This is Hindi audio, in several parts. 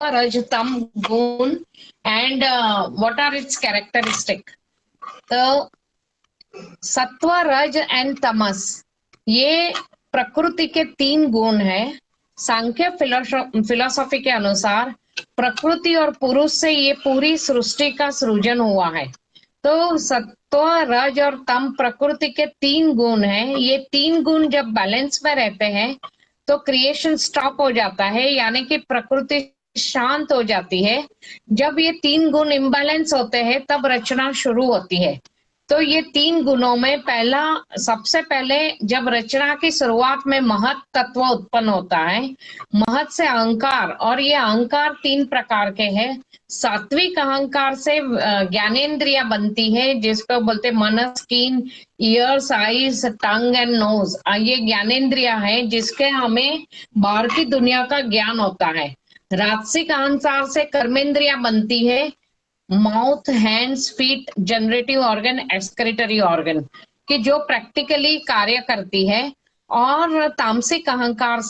raj, tam, gun, and what are its characteristic? तो सत्व, रज एंड तमस ये प्रकृति के तीन गुण हैं। सांख्य फिलोसॉफी के अनुसार प्रकृति और पुरुष से ये पूरी सृष्टि का सृजन हुआ है। तो सत्व, रज और तम प्रकृति के तीन गुण हैं। ये तीन गुण जब बैलेंस में रहते हैं तो क्रिएशन स्टॉप हो जाता है, यानी कि प्रकृति शांत हो जाती है। जब ये तीन गुण इम्बैलेंस होते हैं तब रचना शुरू होती है। तो ये तीन गुणों में पहला, सबसे पहले जब रचना की शुरुआत में महत तत्व उत्पन्न होता है, महत से अहंकार, और ये अहंकार तीन प्रकार के हैं। सात्विक अहंकार से ज्ञानेंद्रिया बनती है, जिसको बोलते मन, skin, ears, eyes, tongue and nose. ये ज्ञानेंद्रिया है जिसके हमें बाहर की दुनिया का ज्ञान होता है। राजसिक अहंकार से कर्मेंद्रिया बनती है, mouth, hands, feet, generative organ, excretory organ, कि जो प्रैक्टिकली कार्य करती है। और तामसिक अहंकार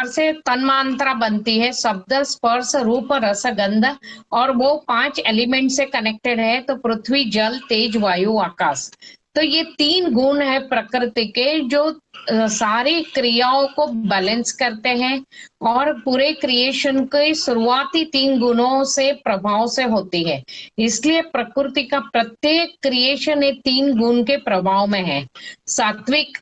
से तन्मात्रा बनती है, शब्द, स्पर्श, रूप, रस, गंध, और वो 5 एलिमेंट से कनेक्टेड है, तो पृथ्वी, जल, तेज, वायु, आकाश। तो ये तीन गुण है प्रकृति के जो सारी क्रियाओं को बैलेंस करते हैं और पूरे क्रिएशन के शुरुआती तीन गुणों से प्रभाव से होती है। इसलिए प्रकृति का प्रत्येक क्रिएशन ये तीन गुण के प्रभाव में है। सात्विक,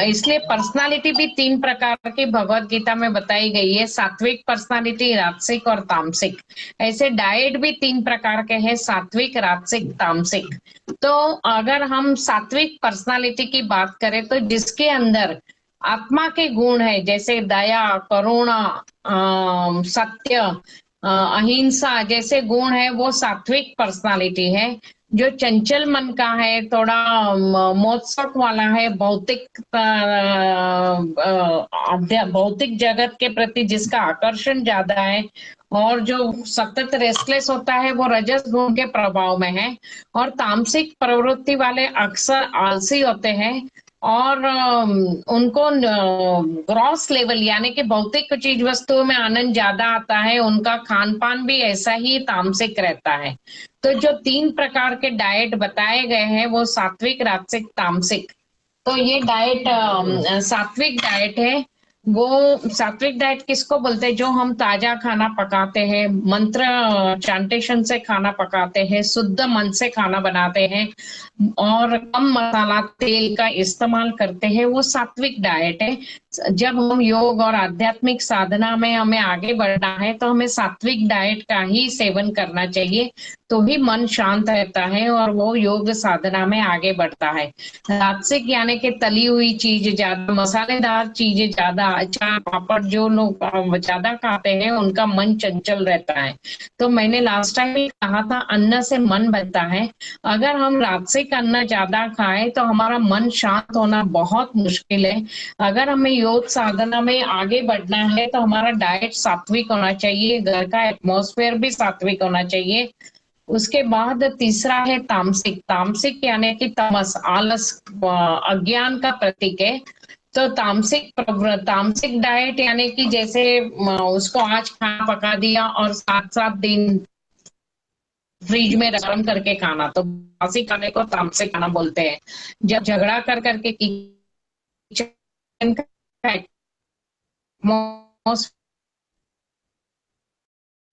इसलिए पर्सनालिटी भी तीन प्रकार की भगवत गीता में बताई गई है, सात्विक पर्सनालिटी, राजसिक और तामसिक। ऐसे डाइट भी तीन प्रकार के हैं, सात्विक, राजसिक, तामसिक। तो अगर हम सात्विक पर्सनालिटी की बात करें तो जिसके अंदर आत्मा के गुण है, जैसे दया, करुणा, सत्य, अहिंसा जैसे गुण है, वो सात्विक पर्सनालिटी है। जो चंचल मन का है, थोड़ा मोत्सक वाला है, भौतिक जगत के प्रति जिसका आकर्षण ज्यादा है, और जो सतत रेस्टलेस होता है, वो रजस गुण के प्रभाव में है। और तामसिक प्रवृत्ति वाले अक्सर आलसी होते हैं और उनको ग्रॉस लेवल यानी कि भौतिक चीज वस्तुओं में आनंद ज्यादा आता है, उनका खान पान भी ऐसा ही तामसिक रहता है। तो जो तीन प्रकार के डाइट बताए गए हैं वो सात्विक, राजसिक, तामसिक। तो ये डाइट सात्विक डाइट है। वो सात्विक डाइट किसको बोलते हैं? जो हम ताजा खाना पकाते हैं, मंत्र चांटेशन से खाना पकाते हैं, शुद्ध मन से खाना बनाते हैं और कम मसाला तेल का इस्तेमाल करते हैं, वो सात्विक डाइट है। जब हम योग और आध्यात्मिक साधना में हमें आगे बढ़ना है तो हमें सात्विक डाइट का ही सेवन करना चाहिए, तो ही मन शांत रहता है और वो योग साधना में आगे बढ़ता है। राजसिक यानी कि तली हुई चीज ज्यादा, मसालेदार चीजें ज्यादा, अचार पापड़ जो लोग ज्यादा खाते हैं उनका मन चंचल रहता है। तो मैंने लास्ट टाइम भी कहा था, अन्न से मन बनता है। अगर हम राजसिक अन्न ज्यादा खाएं तो हमारा मन शांत होना बहुत मुश्किल है। अगर हमें योग साधना में आगे बढ़ना है तो हमारा डाइट सात्विक होना चाहिए, घर का एटमॉस्फेयर भी सात्विक होना चाहिए। उसके बाद तीसरा है तामसिक। तामसिक यानी कि तमस, आलस, अज्ञान का प्रतीक है। तो तामसिक डाइट यानी कि जैसे उसको आज खाना पका दिया और 7-7 दिन फ्रिज में गर्म करके खाना, तो बासी खाने को तामसिक खाना बोलते हैं। जब झगड़ा कर करके किचन का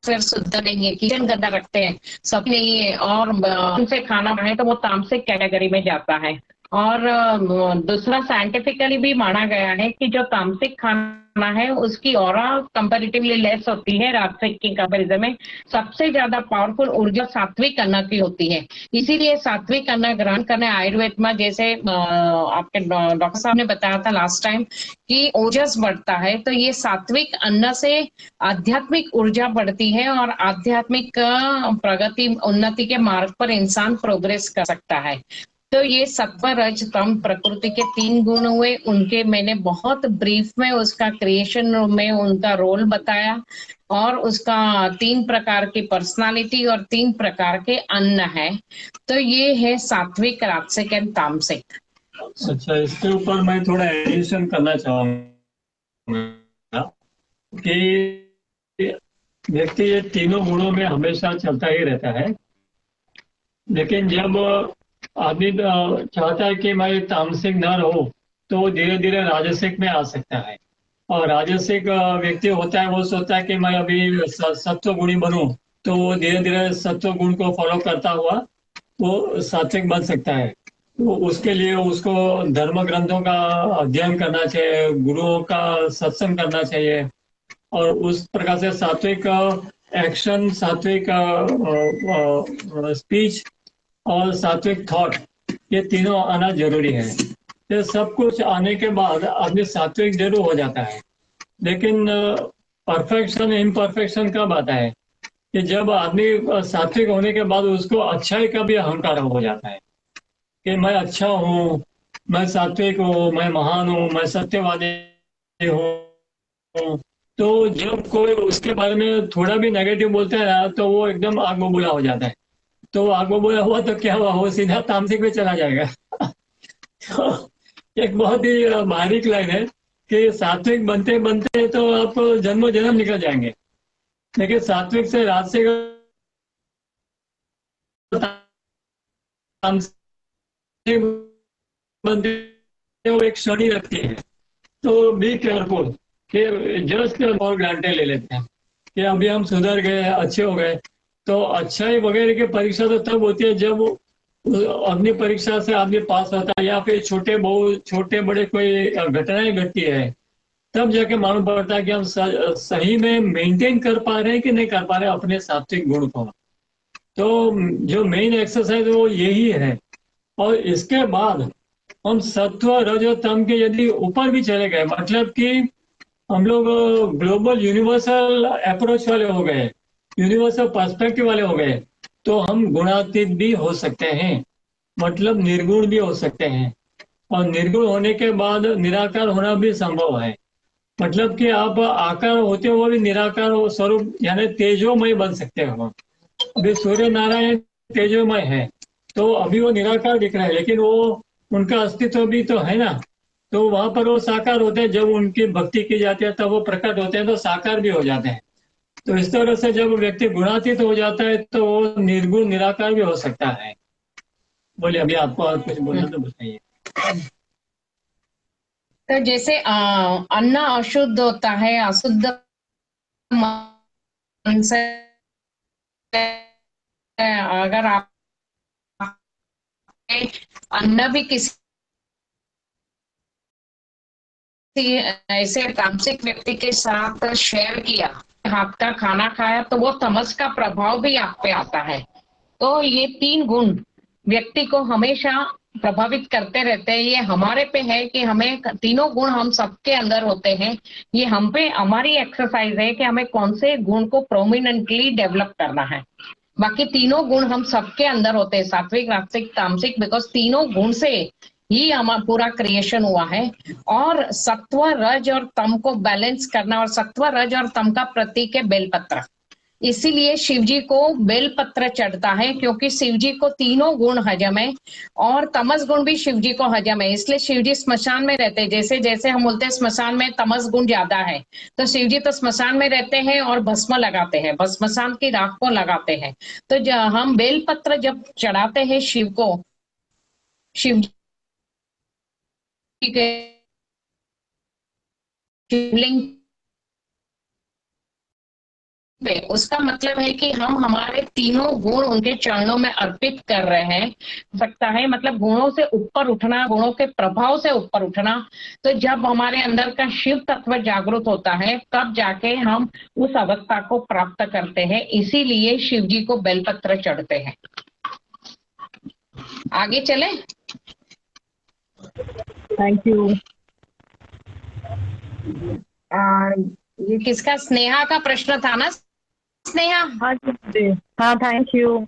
फिर शुद्ध नहीं है, किचन गंदा रखते हैं, सब नहीं है और उनसे खाना बनाए, तो वो तामसिक कैटेगरी में जाता है। और दूसरा साइंटिफिकली भी माना गया है कि जो तामसिक खाना है उसकी ऑरा कंपैरेटिवली लेस होती है राजसिक की कंपैरिजन में। सबसे ज्यादा पावरफुल ऊर्जा सात्विक अन्न की होती है। इसीलिए सात्विक अन्न ग्रहण करने आयुर्वेद में, जैसे आपके डॉक्टर साहब ने बताया था लास्ट टाइम कि ओजस बढ़ता है, तो ये सात्विक अन्न से आध्यात्मिक ऊर्जा बढ़ती है और आध्यात्मिक प्रगति, उन्नति के मार्ग पर इंसान प्रोग्रेस कर सकता है। तो ये सत्व, रज, तम प्रकृति के तीन गुण हुए, उनके मैंने बहुत ब्रीफ में उसका क्रिएशन में उनका रोल बताया और उसका 3 प्रकार की पर्सनालिटी और 3 प्रकार के अन्न है। तो ये है सात्विक, राजसिक एंड तामसिक। अच्छा, इसके ऊपर मैं थोड़ा एडिशन करना चाहूंगा कि व्यक्ति ये तीनों गुणों में हमेशा चलता ही रहता है, लेकिन जब आदमी चाहता है कि मैं तामसिक न रहूं, तो वो धीरे धीरे राजसिक में आ सकता है। और राजसिक व्यक्ति होता है, वो सोचता है कि मैं अभी सत्व गुणी बनूं, तो वो धीरे धीरे सत्व गुण को फॉलो करता हुआ वो सात्विक बन सकता है। तो उसके लिए उसको धर्म ग्रंथों का अध्ययन करना चाहिए, गुरुओं का सत्संग करना चाहिए, और उस प्रकार से सात्विक एक्शन, सात्विक स्पीच और सात्विक थॉट, ये तीनों आना जरूरी है। ये सब कुछ आने के बाद आदमी सात्विक जरूर हो जाता है, लेकिन परफेक्शन इम्परफेक्शन कब आता है? कि जब आदमी सात्विक होने के बाद उसको अच्छाई का भी अहंकार हो जाता है कि मैं अच्छा हूँ, मैं सात्विक हूँ, मैं महान हूँ, मैं सत्यवादी हूँ। तो जब कोई उसके बारे में थोड़ा भी नेगेटिव बोलता है ना, तो वो एकदम आग बबूला हो जाता है। तो वो आग बबूला हुआ तो क्या हुआ, वो सीधा तामसिक में चला जाएगा। तो एक बहुत ही बारीक लाइन है कि सात्विक बनते बनते तो आप जन्मों जन्म निकल जाएंगे, लेकिन सात्विक से राजसिक तामसिक बनते वो एक क्षण रखती है। तो बी केयरफुल कि जस्ट फॉर ग्रांटेड ले लेते हैं कि अभी हम सुधर गए, अच्छे हो गए। तो अच्छाई वगैरह की परीक्षा तो तब होती है जब अग्नि परीक्षा से आदमी पास होता है, या फिर छोटे बड़े कोई घटनाएं घटती है, तब जाके मालूम पड़ता है कि हम सही में मेंटेन कर पा रहे हैं कि नहीं कर पा रहे हैं अपने सात्विक गुण को। तो जो मेन एक्सरसाइज है वो यही है। और इसके बाद हम सत्व रज और तम के यदि ऊपर भी चले गए, मतलब कि हम लोग ग्लोबल यूनिवर्सल अप्रोच वाले हो गए, यूनिवर्सल पर्सपेक्टिव वाले हो गए, तो हम गुणातीत भी हो सकते हैं, मतलब निर्गुण भी हो सकते हैं। और निर्गुण होने के बाद निराकार होना भी संभव है। मतलब कि आप आकार होते हुए भी निराकार स्वरूप यानी तेजोमय बन सकते हो। अभी सूर्य नारायण तेजोमय है, तो अभी वो निराकार दिख रहा है, लेकिन वो उनका अस्तित्व भी तो है ना। तो वहां पर वो साकार होते हैं, जब उनकी भक्ति की जाती है तब वो प्रकट होते हैं, तो साकार भी हो जाते हैं। तो इस तरह से जब व्यक्ति गुणातीत हो जाता है तो वो निर्गुण निराकार भी हो सकता है। बोलिए, अभी आपको और कुछ बोलना तो बताइए। तो जैसे अन्न अशुद्ध होता है, अशुद्ध मन से अगर आप अन्न भी किसी ऐसे तामसिक व्यक्ति के साथ शेयर किया, हाथ का खाना खाया, तो वो तमस का प्रभाव भी आप पे आता है। तो ये तीन गुण व्यक्ति को हमेशा प्रभावित करते रहते हैं। ये हमारे पे है कि हमें तीनों गुण हम सबके अंदर होते हैं। ये हम पे हमारी एक्सरसाइज है कि हमें कौन से गुण को प्रोमिनेंटली डेवलप करना है। बाकी तीनों गुण हम सबके अंदर होते हैं, सात्विक राजसिक तामसिक, बिकॉज तीनों गुण से ही हमारा पूरा क्रिएशन हुआ है। और सत्व रज और तम को बैलेंस करना, और सत्व रज और तम का प्रतीक है बेलपत्र। इसीलिए शिव जी को बेलपत्र चढ़ता है, क्योंकि शिव जी को तीनों गुण हजम है और तमस गुण भी शिव जी को हजम है। इसलिए शिव जी स्मशान में रहते हैं। जैसे जैसे हम बोलते हैं स्मशान में तमस गुण ज्यादा है, तो शिव जी तो स्मशान में रहते हैं और भस्म लगाते हैं, स्मशान की राख को लगाते हैं। तो हम बेलपत्र जब चढ़ाते हैं शिव को, शिव जी के शिवलिंग पे, उसका मतलब है कि हम हमारे तीनों गुण उनके चरणों में अर्पित कर रहे हैं। सकता है मतलब गुणों से ऊपर उठना, गुणों के प्रभाव से ऊपर उठना। तो जब हमारे अंदर का शिव तत्व जागृत होता है, तब जाके हम उस अवस्था को प्राप्त करते हैं। इसीलिए शिव जी को बेलपत्र चढ़ते हैं। आगे चले। Thank you. ये किसका, स्नेहा का प्रश्न था ना? स्नेहा, हाँ जी, हाँ थैंक यू।